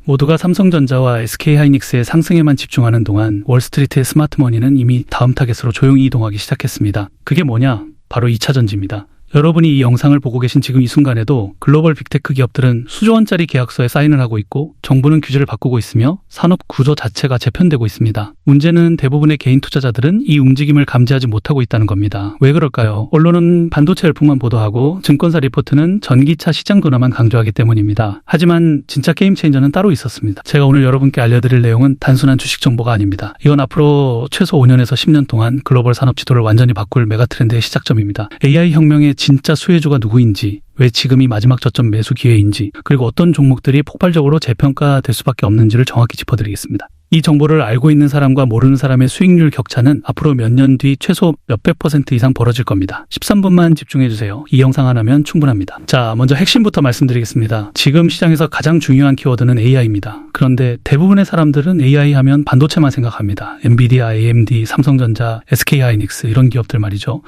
모두가 삼성전자와 SK하이닉스의 상승에만 집중하는 동안 월스트리트의 스마트머니는 이미 다음 타겟으로 조용히 이동하기 시작했습니다. 그게 뭐냐? 바로 2차 전지입니다. 여러분이 이 영상을 보고 계신 지금 이 순간에도 글로벌 빅테크 기업들은 수조 원짜리 계약서에 사인을 하고 있고 정부는 규제를 바꾸고 있으며 산업 구조 자체가 재편되고 있습니다. 문제는 대부분의 개인 투자자들은 이 움직임을 감지하지 못하고 있다는 겁니다. 왜 그럴까요? 언론은 반도체 열풍만 보도하고 증권사 리포트는 전기차 시장 둔화만 강조하기 때문입니다. 하지만 진짜 게임 체인저는 따로 있었습니다. 제가 오늘 여러분께 알려드릴 내용은 단순한 주식 정보가 아닙니다. 이건 앞으로 최소 5년에서 10년 동안 글로벌 산업 지도를 완전히 바꿀 메가트렌드의 시작점입니다. AI 혁명의 진짜 수혜주가 누구인지, 왜 지금이 마지막 저점 매수 기회인지, 그리고 어떤 종목들이 폭발적으로 재평가될 수밖에 없는지를 정확히 짚어드리겠습니다. 이 정보를 알고 있는 사람과 모르는 사람의 수익률 격차는 앞으로 몇 년 뒤 최소 몇백 % 이상 벌어질 겁니다. 13분만 집중해주세요. 이 영상 하나면 충분합니다. 자, 먼저 핵심부터 말씀드리겠습니다. 지금 시장에서 가장 중요한 키워드는 AI입니다. 그런데 대부분의 사람들은 AI 하면 반도체만 생각합니다. 엔비디아, AMD, 삼성전자, SK하이닉스 이런 기업들 말이죠.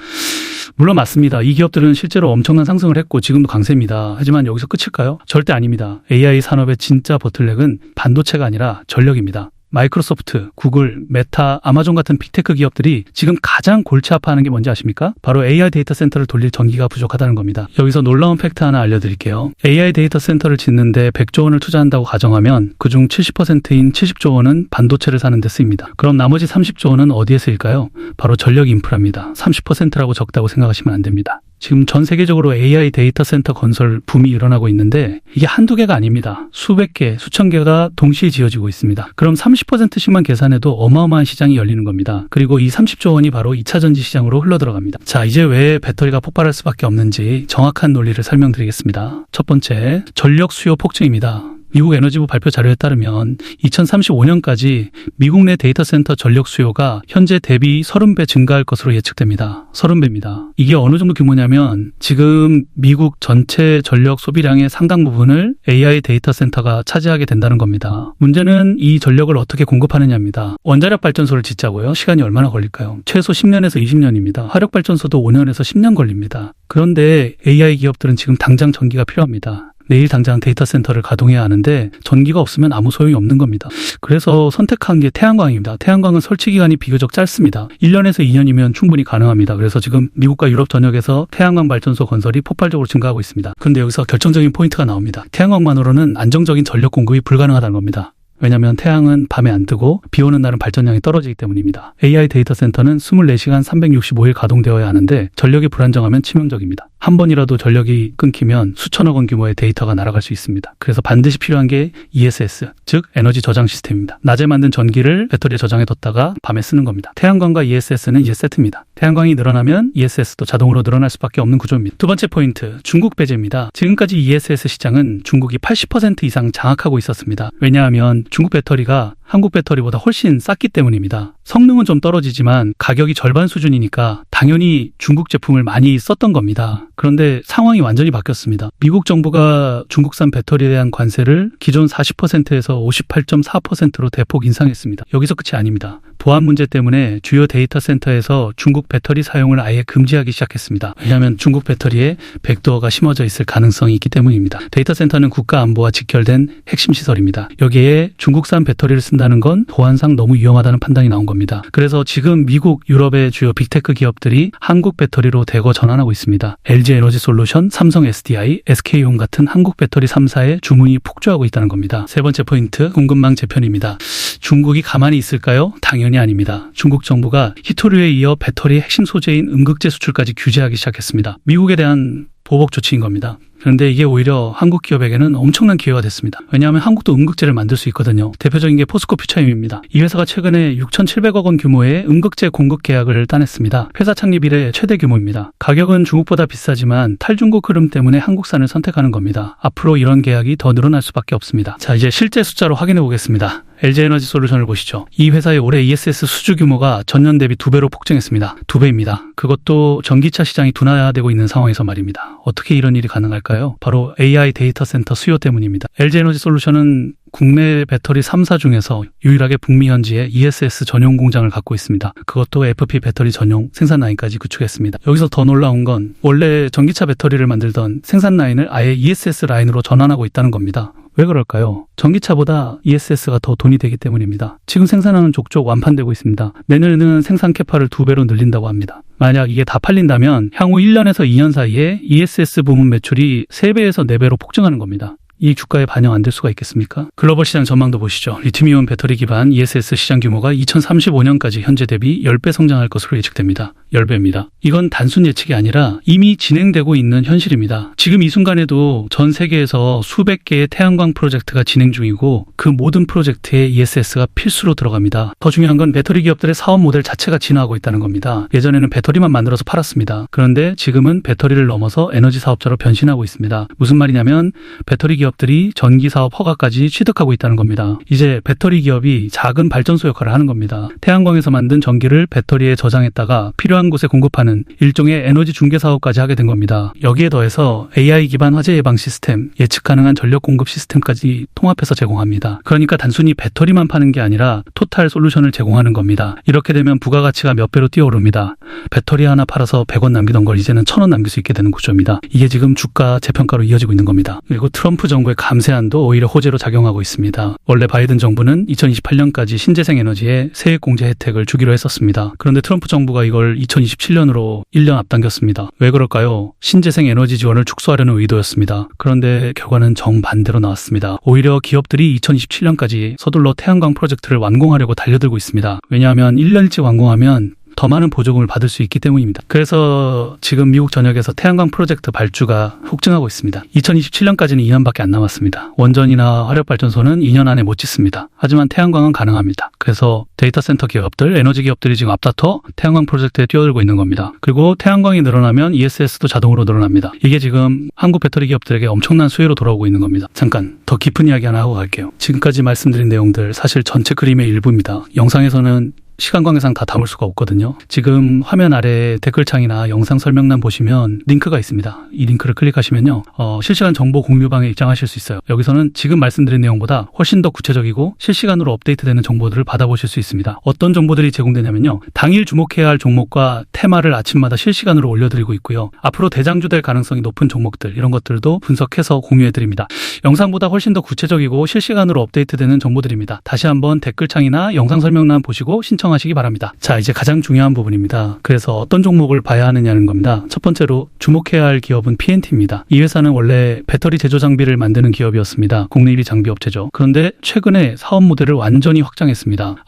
물론 맞습니다. 이 기업들은 실제로 엄청난 상승을 했고 지금도 강세입니다. 하지만 여기서 끝일까요? 절대 아닙니다. AI 산업의 진짜 보틀넥은 반도체가 아니라 전력입니다. 마이크로소프트, 구글, 메타, 아마존 같은 빅테크 기업들이 지금 가장 골치 아파하는 게 뭔지 아십니까? 바로 AI 데이터 센터를 돌릴 전기가 부족하다는 겁니다. 여기서 놀라운 팩트 하나 알려드릴게요. AI 데이터 센터를 짓는데 100조 원을 투자한다고 가정하면 그중 70%인 70조 원은 반도체를 사는 데 쓰입니다. 그럼 나머지 30조 원은 어디에 쓰일까요? 바로 전력 인프라입니다. 30%라고 적다고 생각하시면 안 됩니다. 지금 전 세계적으로 AI 데이터 센터 건설 붐이 일어나고 있는데 이게 한두 개가 아닙니다. 수백 개, 수천 개가 동시에 지어지고 있습니다. 그럼 30%씩만 계산해도 어마어마한 시장이 열리는 겁니다. 그리고 이 30조 원이 바로 2차 전지 시장으로 흘러들어갑니다. 자, 이제 왜 배터리가 폭발할 수밖에 없는지 정확한 논리를 설명드리겠습니다. 첫 번째, 전력 수요 폭증입니다. 미국 에너지부 발표 자료에 따르면 2035년까지 미국 내 데이터 센터 전력 수요가 현재 대비 30배 증가할 것으로 예측됩니다. 30배입니다. 이게 어느 정도 규모냐면 지금 미국 전체 전력 소비량의 상당 부분을 AI 데이터 센터가 차지하게 된다는 겁니다. 문제는 이 전력을 어떻게 공급하느냐입니다. 원자력 발전소를 짓자고요? 시간이 얼마나 걸릴까요? 최소 10년에서 20년입니다. 화력 발전소도 5년에서 10년 걸립니다. 그런데 AI 기업들은 지금 당장 전기가 필요합니다. 내일 당장 데이터 센터를 가동해야 하는데 전기가 없으면 아무 소용이 없는 겁니다. 그래서 선택한 게 태양광입니다. 태양광은 설치 기간이 비교적 짧습니다. 1년에서 2년이면 충분히 가능합니다. 그래서 지금 미국과 유럽 전역에서 태양광 발전소 건설이 폭발적으로 증가하고 있습니다. 그런데 여기서 결정적인 포인트가 나옵니다. 태양광만으로는 안정적인 전력 공급이 불가능하다는 겁니다. 왜냐하면 태양은 밤에 안 뜨고 비 오는 날은 발전량이 떨어지기 때문입니다. AI 데이터 센터는 24시간 365일 가동되어야 하는데 전력이 불안정하면 치명적입니다. 한 번이라도 전력이 끊기면 수천억 원 규모의 데이터가 날아갈 수 있습니다. 그래서 반드시 필요한 게 ESS, 즉 에너지 저장 시스템입니다. 낮에 만든 전기를 배터리에 저장해뒀다가 밤에 쓰는 겁니다. 태양광과 ESS는 이제 세트입니다. 태양광이 늘어나면 ESS도 자동으로 늘어날 수밖에 없는 구조입니다. 두 번째 포인트, 중국 배제입니다. 지금까지 ESS 시장은 중국이 80% 이상 장악하고 있었습니다. 왜냐하면 중국 배터리가 한국 배터리보다 훨씬 쌌기 때문입니다. 성능은 좀 떨어지지만 가격이 절반 수준이니까 당연히 중국 제품을 많이 썼던 겁니다. 그런데 상황이 완전히 바뀌었습니다. 미국 정부가 중국산 배터리에 대한 관세를 기존 40%에서 58.4%로 대폭 인상했습니다. 여기서 끝이 아닙니다. 보안 문제 때문에 주요 데이터 센터에서 중국 배터리 사용을 아예 금지하기 시작했습니다. 왜냐하면 중국 배터리에 백도어가 심어져 있을 가능성이 있기 때문입니다. 데이터 센터는 국가 안보와 직결된 핵심 시설입니다. 여기에 중국산 배터리를 쓴다는 건 보안상 너무 위험하다는 판단이 나온 겁니다. 그래서 지금 미국, 유럽의 주요 빅테크 기업들이 한국 배터리로 대거 전환하고 있습니다. LG 에너지 솔루션, 삼성 SDI, SK온 같은 한국 배터리 3사의 주문이 폭주하고 있다는 겁니다. 세 번째 포인트, 공급망 재편입니다. 중국이 가만히 있을까요? 당연히 아닙니다. 중국 정부가 히토류에 이어 배터리 핵심 소재인 음극재 수출까지 규제하기 시작했습니다. 미국에 대한 보복 조치인 겁니다. 그런데 이게 오히려 한국 기업에게는 엄청난 기회가 됐습니다. 왜냐하면 한국도 음극재를 만들 수 있거든요. 대표적인 게 포스코 퓨처엠입니다. 이 회사가 최근에 6,700억 원 규모의 음극재 공급 계약을 따냈습니다. 회사 창립 이래 최대 규모입니다. 가격은 중국보다 비싸지만 탈중국 흐름 때문에 한국산을 선택하는 겁니다. 앞으로 이런 계약이 더 늘어날 수밖에 없습니다. 자, 이제 실제 숫자로 확인해 보겠습니다. LG 에너지 솔루션을 보시죠. 이 회사의 올해 ESS 수주 규모가 전년 대비 2배로 폭증했습니다. 2배입니다. 그것도 전기차 시장이 둔화되고 있는 상황에서 말입니다. 어떻게 이런 일이 가능할까요? 바로 AI 데이터 센터 수요 때문입니다. LG 에너지 솔루션은 국내 배터리 3사 중에서 유일하게 북미 현지에 ESS 전용 공장을 갖고 있습니다. 그것도 FP 배터리 전용 생산 라인까지 구축했습니다. 여기서 더 놀라운 건 원래 전기차 배터리를 만들던 생산 라인을 아예 ESS 라인으로 전환하고 있다는 겁니다. 왜 그럴까요? 전기차보다 ESS가 더 돈이 되기 때문입니다. 지금 생산하는 족족 완판되고 있습니다. 내년에는 생산 캐파를 2배로 늘린다고 합니다. 만약 이게 다 팔린다면 향후 1년에서 2년 사이에 ESS 부문 매출이 3배에서 4배로 폭증하는 겁니다. 이 주가에 반영 안 될 수가 있겠습니까? 글로벌 시장 전망도 보시죠. 리튬이온 배터리 기반 ESS 시장 규모가 2035년까지 현재 대비 10배 성장할 것으로 예측됩니다. 10배입니다. 이건 단순 예측이 아니라 이미 진행되고 있는 현실입니다. 지금 이 순간에도 전 세계에서 수백 개의 태양광 프로젝트가 진행 중이고 그 모든 프로젝트에 ESS가 필수로 들어갑니다. 더 중요한 건 배터리 기업들의 사업 모델 자체가 진화하고 있다는 겁니다. 예전에는 배터리만 만들어서 팔았습니다. 그런데 지금은 배터리를 넘어서 에너지 사업자로 변신하고 있습니다. 무슨 말이냐면 배터리 기업들이 전기 사업 허가까지 취득하고 있다는 겁니다. 이제 배터리 기업이 작은 발전소 역할을 하는 겁니다. 태양광에서 만든 전기를 배터리에 저장했다가 필요한 곳에 공급하는 일종의 에너지 중개 사업까지 하게 된 겁니다. 여기에 더해서 AI 기반 화재 예방 시스템, 예측 가능한 전력 공급 시스템까지 통합해서 제공합니다. 그러니까 단순히 배터리만 파는 게 아니라 토탈 솔루션을 제공하는 겁니다. 이렇게 되면 부가가치가 몇 배로 뛰어오릅니다. 배터리 하나 팔아서 100원 남기던 걸 이제는 1000원 남길 수 있게 되는 구조입니다. 이게 지금 주가 재평가로 이어지고 있는 겁니다. 그리고 트럼프 정부의 감세안도 오히려 호재로 작용하고 있습니다. 원래 바이든 정부는 2028년까지 신재생 에너지에 세액 공제 혜택을 주기로 했었습니다. 그런데 트럼프 정부가 이걸 2027년으로 1년 앞당겼습니다. 왜 그럴까요? 신재생 에너지 지원을 축소하려는 의도였습니다. 그런데 결과는 정반대로 나왔습니다. 오히려 기업들이 2027년까지 서둘러 태양광 프로젝트를 완공하려고 달려들고 있습니다. 왜냐하면 1년 일찍 완공하면 더 많은 보조금을 받을 수 있기 때문입니다. 그래서 지금 미국 전역에서 태양광 프로젝트 발주가 폭증하고 있습니다. 2027년까지는 2년밖에 안 남았습니다. 원전이나 화력발전소는 2년 안에 못 짓습니다. 하지만 태양광은 가능합니다. 그래서 데이터 센터 기업들, 에너지 기업들이 지금 앞다퉈 태양광 프로젝트에 뛰어들고 있는 겁니다. 그리고 태양광이 늘어나면 ESS도 자동으로 늘어납니다. 이게 지금 한국 배터리 기업들에게 엄청난 수혜로 돌아오고 있는 겁니다. 잠깐 더 깊은 이야기 하나 하고 갈게요. 지금까지 말씀드린 내용들 사실 전체 그림의 일부입니다. 영상에서는 시간 관계상 다 담을 수가 없거든요. 지금 화면 아래 댓글창이나 영상 설명란 보시면 링크가 있습니다. 이 링크를 클릭하시면요. 실시간 정보 공유방에 입장하실 수 있어요. 여기서는 지금 말씀드린 내용보다 훨씬 더 구체적이고 실시간으로 업데이트되는 정보들을 받아보실 수 있습니다. 어떤 정보들이 제공되냐면요. 당일 주목해야 할 종목과 테마를 아침마다 실시간으로 올려드리고 있고요. 앞으로 대장주될 가능성이 높은 종목들 이런 것들도 분석해서 공유해드립니다. 영상보다 훨씬 더 구체적이고 실시간으로 업데이트되는 정보들입니다. 다시 한번 댓글창이나 영상 설명란 보시고 신청하시기 바랍니다. 자, 이제 가장 중요한 부분입니다. 그래서 어떤 종목을 봐야 하느냐는 겁니다. 첫 번째로 주목해야 할 기업은 PNT입니다. 이 회사는 원래 배터리 제조 장비를 만드는 기업이었습니다. 국내 1위 장비 업체죠. 그런데 최근에 사업 모델을 완전히 확장했습니다.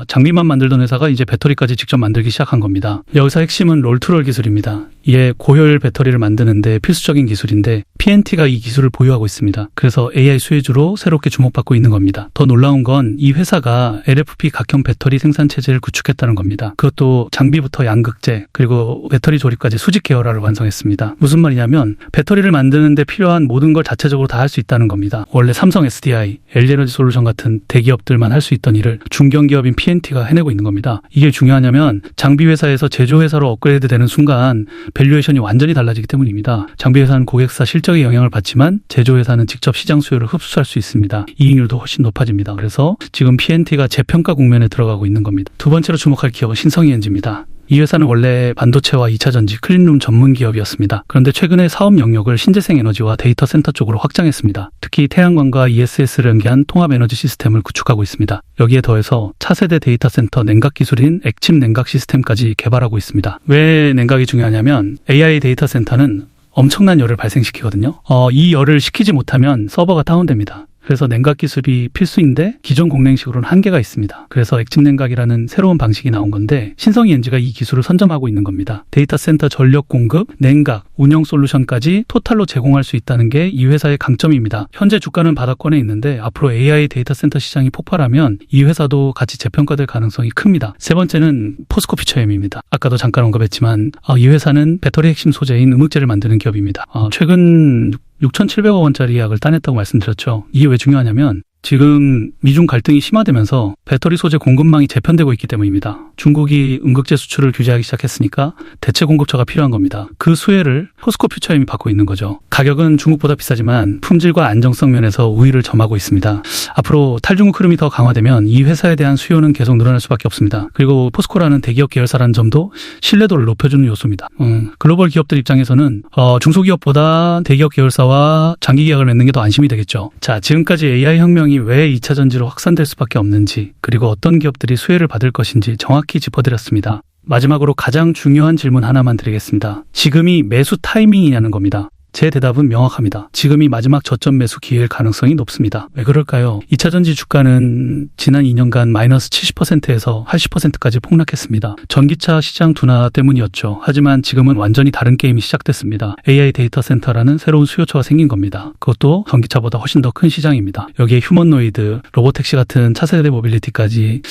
장비만 만들던 회사가 이제 배터리까지 직접 만들기 시작한 겁니다. 여기서 핵심은 롤투롤 기술입니다. 이게 고효율 배터리를 만드는데 필수적인 기술인데 PNT가 이 기술을 보유하고 있습니다. 그래서 AI 수혜주로 새롭게 주목받고 있는 겁니다. 더 놀라운 건 이 회사가 LFP 각형 배터리 생산 체제를 구축했다는 겁니다. 그것도 장비부터 양극재 그리고 배터리 조립까지 수직 계열화를 완성했습니다. 무슨 말이냐면 배터리를 만드는데 필요한 모든 걸 자체적으로 다 할 수 있다는 겁니다. 원래 삼성 SDI, LG에너지 솔루션 같은 대기업들만 할 수 있던 일을 중견기업인 PNT가 해내고 있는 겁니다. 이게 중요하냐면 장비 회사에서 제조 회사로 업그레이드 되는 순간 밸류에이션이 완전히 달라지기 때문입니다. 장비 회사는 고객사 실적에 영향을 받지만 제조 회사는 직접 시장 수요를 흡수할 수 있습니다. 이익률도 훨씬 높아집니다. 그래서 지금 PNT가 재평가 국면에 들어가고 있는 겁니다. 두 번째로 주목할 기업은 신성이엔지입니다. 이 회사는 원래 반도체와 2차전지 클린룸 전문 기업이었습니다. 그런데 최근에 사업 영역을 신재생 에너지와 데이터 센터 쪽으로 확장했습니다. 특히 태양광과 ESS를 연계한 통합 에너지 시스템을 구축하고 있습니다. 여기에 더해서 차세대 데이터 센터 냉각 기술인 액침 냉각 시스템까지 개발하고 있습니다. 왜 냉각이 중요하냐면 AI 데이터 센터는 엄청난 열을 발생시키거든요. 이 열을 식히지 못하면 서버가 다운됩니다. 그래서 냉각 기술이 필수인데 기존 공냉식으로는 한계가 있습니다. 그래서 액침 냉각이라는 새로운 방식이 나온 건데 신성이엔지가 이 기술을 선점하고 있는 겁니다. 데이터 센터 전력 공급, 냉각, 운영 솔루션까지 토탈로 제공할 수 있다는 게 이 회사의 강점입니다. 현재 주가는 바닥권에 있는데 앞으로 AI 데이터 센터 시장이 폭발하면 이 회사도 같이 재평가될 가능성이 큽니다. 세 번째는 포스코 퓨처엠입니다. 아까도 잠깐 언급했지만 이 회사는 배터리 핵심 소재인 음흑재를 만드는 기업입니다. 최근 6,700억 원짜리 약을 따냈다고 말씀드렸죠. 이게 왜 중요하냐면 지금 미중 갈등이 심화되면서 배터리 소재 공급망이 재편되고 있기 때문입니다. 중국이 음극재 수출을 규제하기 시작했으니까 대체 공급처가 필요한 겁니다. 그 수혜를 포스코 퓨처엠이 받고 있는 거죠. 가격은 중국보다 비싸지만 품질과 안정성 면에서 우위를 점하고 있습니다. 앞으로 탈중국 흐름이 더 강화되면 이 회사에 대한 수요는 계속 늘어날 수밖에 없습니다. 그리고 포스코라는 대기업 계열사라는 점도 신뢰도를 높여주는 요소입니다. 글로벌 기업들 입장에서는 중소기업보다 대기업 계열사와 장기 계약을 맺는 게 더 안심이 되겠죠. 자, 지금까지 AI 혁명이 왜 2차 전지로 확산될 수밖에 없는지, 그리고 어떤 기업들이 수혜를 받을 것인지 정확히 짚어드렸습니다. 마지막으로 가장 중요한 질문 하나만 드리겠습니다. 지금이 매수 타이밍이냐는 겁니다. 제 대답은 명확합니다. 지금이 마지막 저점 매수 기회일 가능성이 높습니다. 왜 그럴까요? 2차 전지 주가는 지난 2년간 마이너스 70%에서 80%까지 폭락했습니다. 전기차 시장 둔화 때문이었죠. 하지만 지금은 완전히 다른 게임이 시작됐습니다. AI 데이터 센터라는 새로운 수요처가 생긴 겁니다. 그것도 전기차보다 훨씬 더 큰 시장입니다. 여기에 휴머노이드, 로보택시 같은 차세대 모빌리티까지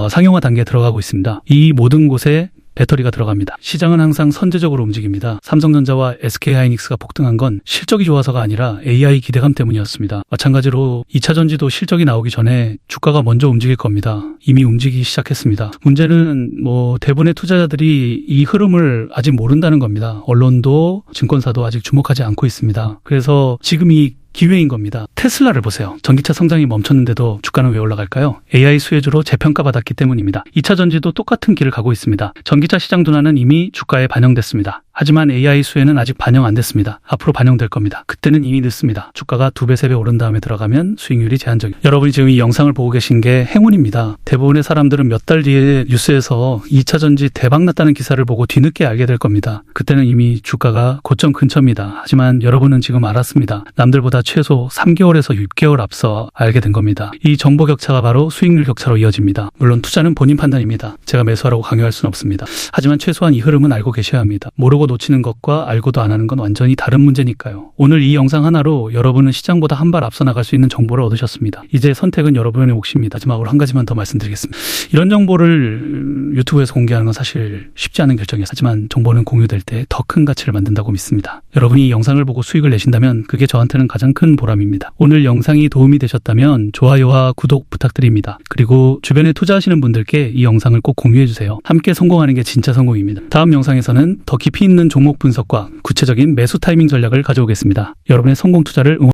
상용화 단계에 들어가고 있습니다. 이 모든 곳에 배터리가 들어갑니다. 시장은 항상 선제적으로 움직입니다. 삼성전자와 SK하이닉스가 폭등한 건 실적이 좋아서가 아니라 AI 기대감 때문이었습니다. 마찬가지로 2차 전지도 실적이 나오기 전에 주가가 먼저 움직일 겁니다. 이미 움직이기 시작했습니다. 문제는 대부분의 투자자들이 이 흐름을 아직 모른다는 겁니다. 언론도 증권사도 아직 주목하지 않고 있습니다. 그래서 지금 이 기회인 겁니다. 테슬라를 보세요. 전기차 성장이 멈췄는데도 주가는 왜 올라갈까요? AI 수혜주로 재평가받았기 때문입니다. 2차 전지도 똑같은 길을 가고 있습니다. 전기차 시장 둔화는 이미 주가에 반영됐습니다. 하지만 AI 수혜는 아직 반영 안 됐습니다. 앞으로 반영될 겁니다. 그때는 이미 늦습니다. 주가가 2배, 3배 오른 다음에 들어가면 수익률이 제한적입니다. 여러분이 지금 이 영상을 보고 계신 게 행운입니다. 대부분의 사람들은 몇 달 뒤에 뉴스에서 2차 전지 대박 났다는 기사를 보고 뒤늦게 알게 될 겁니다. 그때는 이미 주가가 고점 근처입니다. 하지만 여러분은 지금 알았습니다. 남들보다 최소 3개월에서 6개월 앞서 알게 된 겁니다. 이 정보 격차가 바로 수익률 격차로 이어집니다. 물론 투자는 본인 판단입니다. 제가 매수하라고 강요할 수는 없습니다. 하지만 최소한 이 흐름은 알고 계셔야 합니다. 모르고 놓치는 것과 알고도 안 하는 건 완전히 다른 문제니까요. 오늘 이 영상 하나로 여러분은 시장보다 한 발 앞서 나갈 수 있는 정보를 얻으셨습니다. 이제 선택은 여러분의 몫입니다. 마지막으로 한 가지만 더 말씀드리겠습니다. 이런 정보를 유튜브에서 공개하는 건 사실 쉽지 않은 결정이었어요. 하지만 정보는 공유될 때 더 큰 가치를 만든다고 믿습니다. 여러분이 이 영상을 보고 수익을 내신다면 그게 저한테는 가장 큰 보람입니다. 오늘 영상이 도움이 되셨다면 좋아요와 구독 부탁드립니다. 그리고 주변에 투자하시는 분들께 이 영상을 꼭 공유해주세요. 함께 성공하는 게 진짜 성공입니다. 다음 영상에서는 더 깊이 있는 종목 분석과 구체적인 매수 타이밍 전략을 가져오겠습니다. 여러분의 성공 투자를 응원합니다.